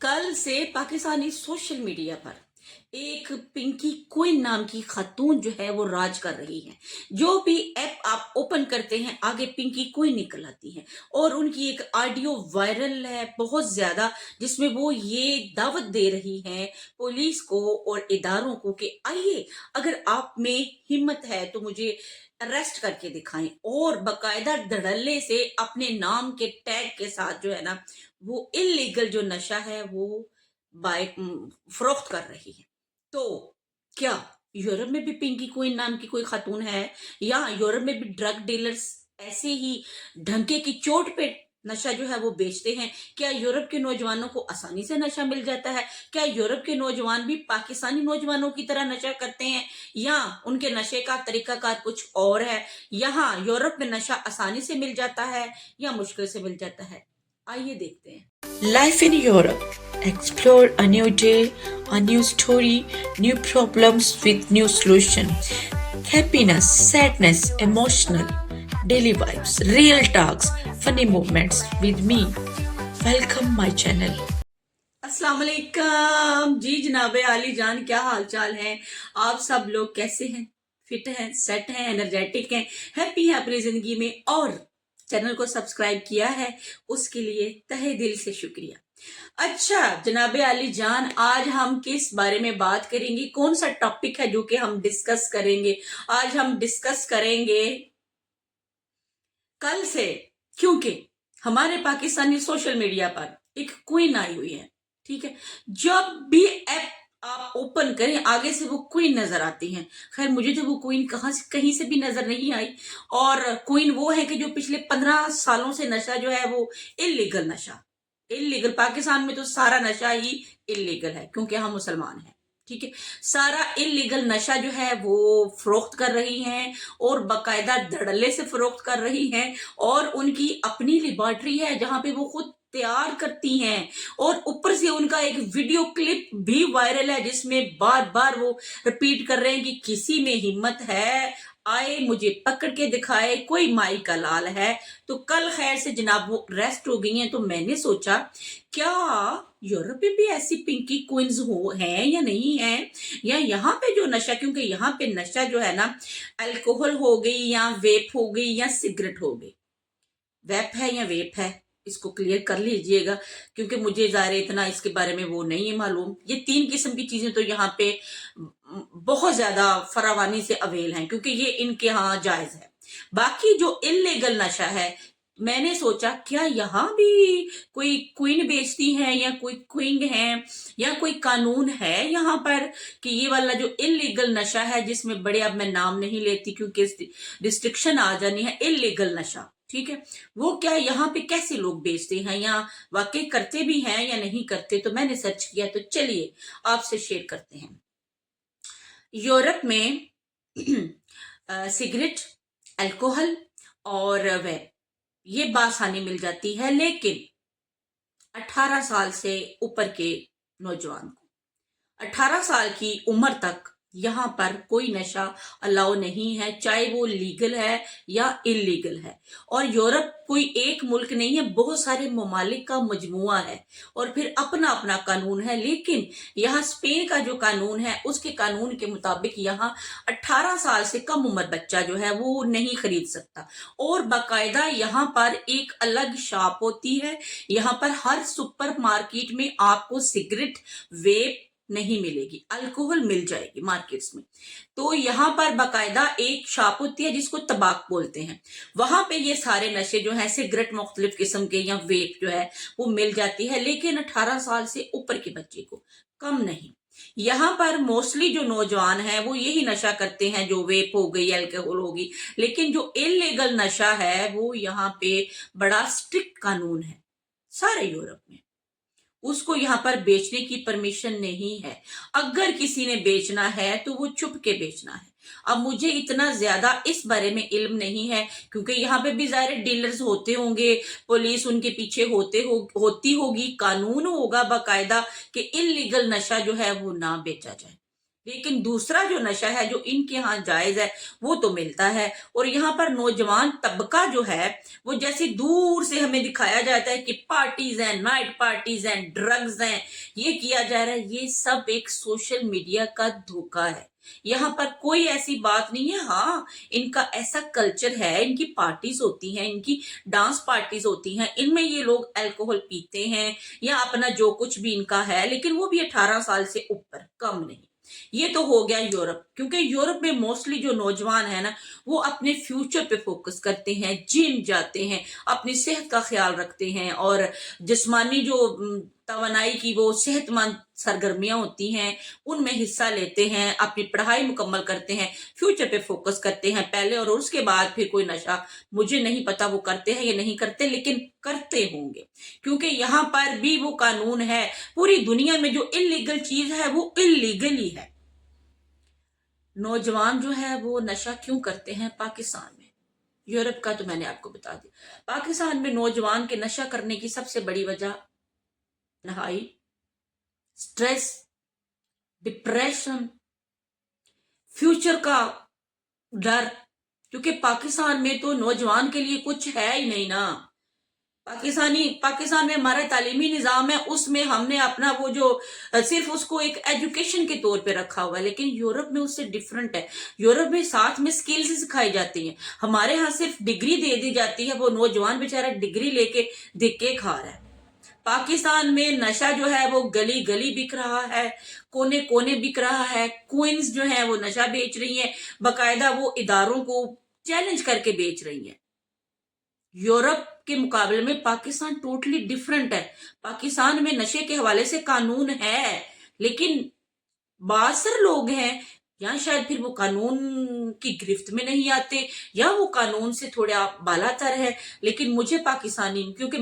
कल से Pakistani social media पर एक पिंकी क्वीन नाम की खातून जो है वो राज कर रही है। जो भी ऐप आप ओपन करते हैं आगे पिंकी क्वीन निकल आती है और उनकी एक ऑडियो वायरल है बहुत ज्यादा, जिसमें वो ये दावत दे रही है पुलिस को और इदारों को कि आइए, अगर आप में हिम्मत है तो मुझे अरेस्ट करके दिखाएं, और बकायदा धड़ल्ले से अपने नाम के टैग के साथ जो है ना वो इलीगल जो नशा है वो बाइक फरोख्त कर रही है। तो क्या यूरोप में भी पिंकी क्वीन नाम की कोई खातून है, या यूरोप में भी ड्रग डीलर्स ऐसे ही ढंके की चोट पे नशा जो है वो बेचते हैं? क्या यूरोप के नौजवानों को आसानी से नशा मिल जाता है? क्या यूरोप के नौजवान भी पाकिस्तानी नौजवानों की तरह नशा करते हैं, या उनके नशे का तरीकाकार कुछ और है? यहाँ यूरोप में नशा आसानी से मिल जाता है या मुश्किल से मिल जाता है? आइए देखते हैं। Life in Europe. Explore a new day, a new story, new problems with new solution. Happiness, sadness, emotional, daily vibes, real talks, funny moments with me. Welcome my channel. अस्सलाम वालेकुम जी, जनाबे आली जान, क्या हाल चाल है? आप सब लोग कैसे हैं? फिट हैं, सेट हैं, एनर्जेटिक हैं, हैप्पी हैं अपनी जिंदगी में, और चैनल को सब्सक्राइब किया है उसके लिए तहे दिल से शुक्रिया। अच्छा जनाबे आली जान, आज हम किस बारे में बात करेंगे? कौन सा टॉपिक है जो कि हम डिस्कस करेंगे? आज हम डिस्कस करेंगे कल से, क्योंकि हमारे पाकिस्तानी सोशल मीडिया पर एक क्वीन आई हुई है, ठीक है? जब भी ऐप आप ओपन करें आगे से वो क्वीन नजर आती हैं। खैर मुझे तो वो क्वीन कहीं से भी नजर नहीं आई, और क्वीन वो है कि जो पिछले 15 सालों से नशा जो है वो इलीगल नशा, इलीगल, पाकिस्तान में तो सारा नशा ही इलीगल है क्योंकि हम मुसलमान हैं, ठीक है? सारा इलीगल नशा जो है वो फरोख्त कर रही हैं, और बाकायदा धड़ल्ले से फरोख्त कर रही हैं, और उनकी अपनी लेबॉर्ट्री है जहां पे वो खुद तैयार करती हैं, और ऊपर से उनका एक वीडियो क्लिप भी वायरल है जिसमें बार बार वो रिपीट कर रहे हैं कि किसी में हिम्मत है आए मुझे पकड़ के दिखाए, कोई माई का लाल है। तो कल खैर से जनाब वो अरेस्ट हो गई हैं, तो मैंने सोचा क्या यूरोप में भी ऐसी पिंकी क्वींस हो हैं या नहीं है, या यहाँ पे जो नशा, क्योंकि यहाँ पे नशा जो है ना अल्कोहल हो गई या वेप हो गई या सिगरेट हो गई, वेप है या वेप है, इसको क्लियर कर लीजिएगा क्योंकि मुझे ज़ाहिर इतना इसके बारे में वो नहीं है मालूम। ये 3 किस्म की चीजें तो यहाँ पे बहुत ज्यादा फरावानी से अवेल हैं क्योंकि ये इनके यहाँ जायज है। बाकी जो इलीगल नशा है, मैंने सोचा क्या यहाँ भी कोई क्वीन बेचती है या कोई क्विंग है, या कोई कानून है यहाँ पर कि ये वाला जो इलीगल नशा है, जिसमें बड़े, अब मैं नाम नहीं लेती क्योंकि रिस्ट्रिक्शन आ जानी है, इलीगल नशा, ठीक है? वो क्या यहाँ पे कैसे लोग बेचते हैं, या वाकई करते भी हैं या नहीं करते? तो मैंने सर्च किया, तो चलिए आपसे शेयर करते हैं। यूरोप में सिगरेट, अल्कोहल और वेप ये बासानी मिल जाती है, लेकिन 18 साल से ऊपर के नौजवान को 18 साल की उम्र तक यहाँ पर कोई नशा अलाउ नहीं है, चाहे वो लीगल है या इलीगल है। और यूरोप कोई एक मुल्क नहीं है, बहुत सारे ममालिक का मजमुआ है, और फिर अपना अपना कानून है। लेकिन यहाँ स्पेन का जो कानून है उसके कानून के मुताबिक यहाँ 18 साल से कम उम्र बच्चा जो है वो नहीं खरीद सकता, और बाकायदा यहाँ पर एक अलग शॉप होती है। यहाँ पर हर सुपर मार्केट में आपको सिगरेट, वेप नहीं मिलेगी, अल्कोहल मिल जाएगी मार्केट्स में। तो यहाँ पर बाकायदा एक शॉप होती है जिसको तबाक बोलते हैं, वहां पे ये सारे नशे जो है, सिगरेट मुख्तलिफ किस्म के या वेप जो है वो मिल जाती है, लेकिन 18 साल से ऊपर के बच्चे को, कम नहीं। यहाँ पर मोस्टली जो नौजवान है वो यही नशा करते हैं, जो वेप हो गई, अल्कोहल होगी, लेकिन जो इलीगल नशा है वो यहाँ पे बड़ा स्ट्रिक्ट कानून है सारे यूरोप में। उसको यहाँ पर बेचने की परमिशन नहीं है। अगर किसी ने बेचना है तो वो छुप के बेचना है। अब मुझे इतना ज्यादा इस बारे में इल्म नहीं है क्योंकि यहाँ पे भी ज़ाहिर डीलर्स होते होंगे, पुलिस उनके पीछे होती होगी, कानून होगा बाकायदा कि इलीगल नशा जो है वो ना बेचा जाए। लेकिन दूसरा जो नशा है जो इनके यहाँ जायज है वो तो मिलता है। और यहाँ पर नौजवान तबका जो है वो जैसे दूर से हमें दिखाया जाता है कि पार्टीज हैं, नाइट पार्टीज हैं, ड्रग्स हैं, ये किया जा रहा है, ये सब एक सोशल मीडिया का धोखा है। यहाँ पर कोई ऐसी बात नहीं है। हाँ, इनका ऐसा कल्चर है, इनकी पार्टीज होती हैं, इनकी डांस पार्टीज होती हैं, इनमें ये लोग अल्कोहल पीते हैं या अपना जो कुछ भी इनका है, लेकिन वो भी 18 साल से ऊपर, कम नहीं। ये तो हो गया यूरोप, क्योंकि यूरोप में मोस्टली जो नौजवान है ना वो अपने फ्यूचर पे फोकस करते हैं, जिम जाते हैं, अपनी सेहत का ख्याल रखते हैं और जिस्मानी जो तवानाई की वो सेहतमंद सरगर्मियां होती हैं उनमें हिस्सा लेते हैं, अपनी पढ़ाई मुकम्मल करते हैं, फ्यूचर पे फोकस करते हैं पहले, और उसके बाद फिर कोई नशा, मुझे नहीं पता वो करते हैं या नहीं करते, लेकिन करते होंगे, क्योंकि यहाँ पर भी वो कानून है। पूरी दुनिया में जो इलीगल चीज है वो इलीगल ही है। नौजवान जो है वो नशा क्यों करते हैं पाकिस्तान में? यूरोप का तो मैंने आपको बता दिया। पाकिस्तान में नौजवान के नशा करने की सबसे बड़ी वजह नहाई, स्ट्रेस, डिप्रेशन, फ्यूचर का डर, क्योंकि पाकिस्तान में तो नौजवान के लिए कुछ है ही नहीं ना। पाकिस्तान में हमारा तालीमी निज़ाम है, उसमें हमने अपना वो जो सिर्फ उसको एक एजुकेशन के तौर पे रखा हुआ है, लेकिन यूरोप में उससे डिफरेंट है। यूरोप में साथ में स्किल्स सिखाई जाती हैं, हमारे यहाँ सिर्फ डिग्री दे दी जाती है, वो नौजवान बेचारा डिग्री लेके धक्के खा रहा है। पाकिस्तान में नशा जो है वो गली गली बिक रहा है, कोने कोने बिक रहा है, क्वींस जो है वो नशा बेच रही हैं, बकायदा वो इदारों को चैलेंज करके बेच रही हैं। यूरोप के मुकाबले में पाकिस्तान टोटली डिफरेंट है। पाकिस्तान में नशे के हवाले से कानून है, लेकिन बासर लोग हैं या शायद फिर वो कानून की गिरफ्त में नहीं आते या वो कानून से थोड़ा बालातर है। लेकिन मुझे पाकिस्तानी, क्योंकि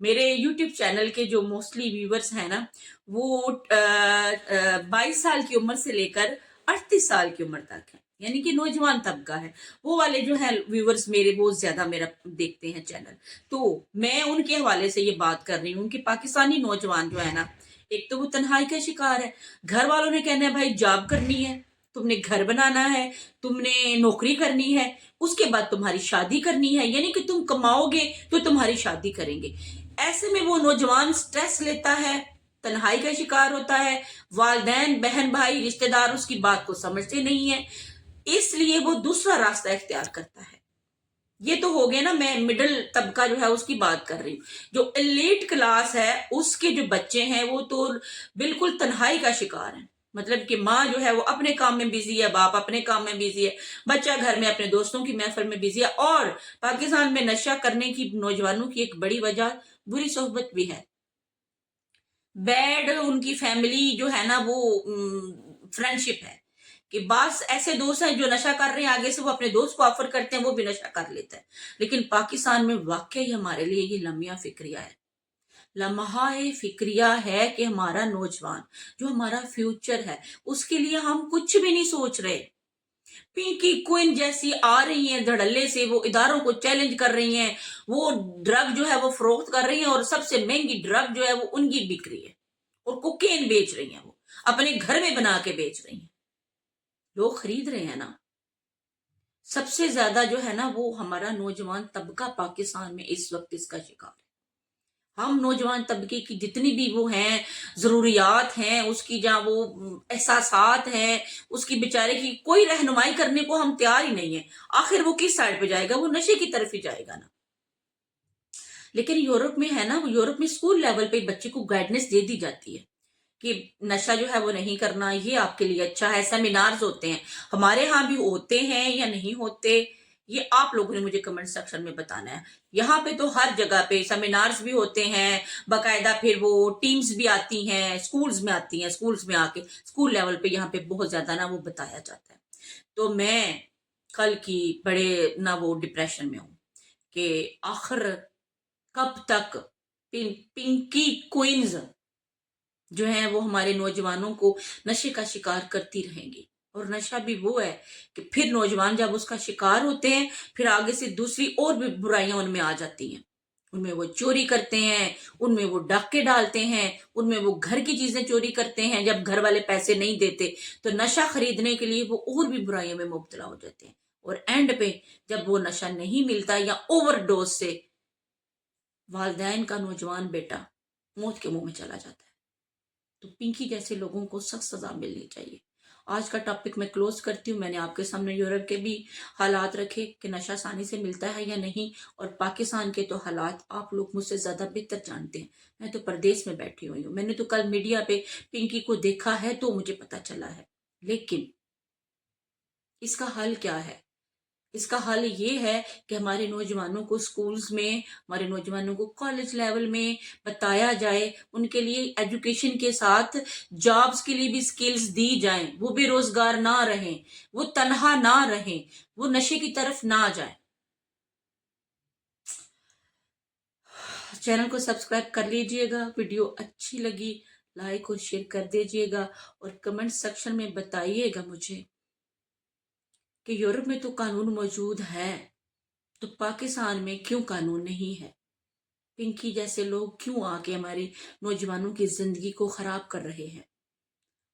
मेरे यूट्यूब चैनल के जो मोस्टली व्यूवर्स हैं ना वो 22 साल की उम्र से लेकर 38 साल की उम्र तक है, यानी कि नौजवान तबका है। वो वाले जो है व्यूवर्स मेरे बहुत ज्यादा मेरा देखते हैं चैनल, तो मैं उनके हवाले से ये बात कर रही हूँ कि पाकिस्तानी नौजवान जो है ना, एक तो वो तन्हाई का शिकार है। घर वालों ने कहना है भाई जॉब करनी है, तुमने घर बनाना है, तुमने नौकरी करनी है, उसके बाद तुम्हारी शादी करनी है, यानी कि तुम कमाओगे तो तुम्हारी शादी करेंगे। ऐसे में वो नौजवान स्ट्रेस लेता है, तन्हाई का शिकार होता है, वालिदैन, बहन भाई, रिश्तेदार उसकी बात को समझते नहीं है, इसलिए वो दूसरा रास्ता इख्तियार करता है। ये तो हो गया ना, मैं मिडिल तबका जो है उसकी बात कर रही हूँ। जो एलीट क्लास है उसके जो बच्चे हैं वो तो बिल्कुल तन्हाई का शिकार है। मतलब कि माँ जो है वो अपने काम में बिजी है, बाप अपने काम में बिजी है, बच्चा घर में अपने दोस्तों की महफिल में बिजी है। और पाकिस्तान में नशा करने की नौजवानों की एक बड़ी वजह बुरी सोहबत भी है, बैड उनकी फैमिली जो है ना वो फ्रेंडशिप है, कि बस ऐसे दोस्त हैं जो नशा कर रहे हैं, आगे से वो अपने दोस्त को ऑफर करते हैं, वो भी नशा कर लेता है। लेकिन पाकिस्तान में वाकई हमारे लिए ये लम्हा फिक्रिया है, लम्हा फिक्रिया है कि हमारा नौजवान जो हमारा फ्यूचर है उसके लिए हम कुछ भी नहीं सोच रहे। पिंकी क्वीन जैसी आ रही हैं धड़ल्ले से, वो इदारों को चैलेंज कर रही हैं, वो ड्रग जो है वो फरोख्त कर रही हैं, और सबसे महंगी ड्रग जो है वो उनकी बिक रही है, और कोकेन बेच रही हैं, वो अपने घर में बना के बेच रही हैं, लोग खरीद रहे हैं ना। सबसे ज्यादा जो है ना वो हमारा नौजवान तबका पाकिस्तान में इस वक्त इसका शिकार है। हम नौजवान तबके की जितनी भी वो हैं जरूरियात हैं, उसकी जहाँ वो एहसासात हैं, उसकी बेचारे की कोई रहनुमाई करने को हम तैयार ही नहीं है। आखिर वो किस साइड पे जाएगा? वो नशे की तरफ ही जाएगा ना। लेकिन यूरोप में है ना, यूरोप में स्कूल लेवल पे बच्चे को गाइडेंस दे दी जाती है कि नशा जो है वो नहीं करना, ये आपके लिए अच्छा है। सेमिनार्स होते हैं, हमारे यहाँ भी होते हैं या नहीं होते, ये आप लोगों ने मुझे कमेंट सेक्शन में बताना है। यहाँ पे तो हर जगह पे सेमिनार्स भी होते हैं, बकायदा फिर वो टीम्स भी आती हैं, स्कूल्स में आती हैं, स्कूल्स में आके स्कूल लेवल पे यहाँ पे बहुत ज्यादा ना वो बताया जाता है। तो मैं कल की बड़े ना वो डिप्रेशन में हूँ कि आखिर कब तक पिंकी क्वींस जो है वो हमारे नौजवानों को नशे का शिकार करती रहेंगी। और नशा भी वो है कि फिर नौजवान जब उसका शिकार होते हैं फिर आगे से दूसरी और भी बुराइयां उनमें आ जाती हैं, उनमें वो चोरी करते हैं, उनमें वो डाके डालते हैं, उनमें वो घर की चीजें चोरी करते हैं। जब घर वाले पैसे नहीं देते तो नशा खरीदने के लिए वो और भी बुराइयों में मुब्तला हो जाते हैं। और एंड पे जब वो नशा नहीं मिलता या ओवरडोज से वालिदैन का नौजवान बेटा मौत के मुंह में चला जाता है। तो पिंकी जैसे लोगों को सख्त सजा मिलनी चाहिए। आज का टॉपिक मैं क्लोज करती हूँ। मैंने आपके सामने यूरोप के भी हालात रखे कि नशा आसानी से मिलता है या नहीं, और पाकिस्तान के तो हालात आप लोग मुझसे ज्यादा बेहतर जानते हैं। मैं तो परदेश में बैठी हुई हूँ, मैंने तो कल मीडिया पे पिंकी को देखा है तो मुझे पता चला है। लेकिन इसका हल क्या है? इसका हल ये है कि हमारे नौजवानों को स्कूल्स में, हमारे नौजवानों को कॉलेज लेवल में बताया जाए, उनके लिए एजुकेशन के साथ जॉब्स के लिए भी स्किल्स दी जाएं, वो बेरोजगार ना रहें, वो तनहा ना रहें, वो नशे की तरफ ना जाएं। चैनल को सब्सक्राइब कर लीजिएगा, वीडियो अच्छी लगी लाइक और शेयर कर दीजिएगा, और कमेंट सेक्शन में बताइएगा मुझे कि यूरोप में तो कानून मौजूद है, तो पाकिस्तान में क्यों कानून नहीं है? पिंकी जैसे लोग क्यों आके हमारे नौजवानों की जिंदगी को खराब कर रहे हैं?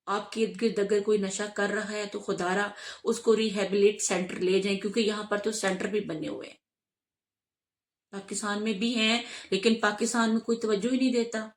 आपके इर्द गिर्द अगर कोई नशा कर रहा है तो खुदारा उसको रिहेबिलिट सेंटर ले जाएं, क्योंकि यहाँ पर तो सेंटर भी बने हुए हैं, पाकिस्तान में भी हैं, लेकिन पाकिस्तान में कोई तवज्जो ही नहीं देता।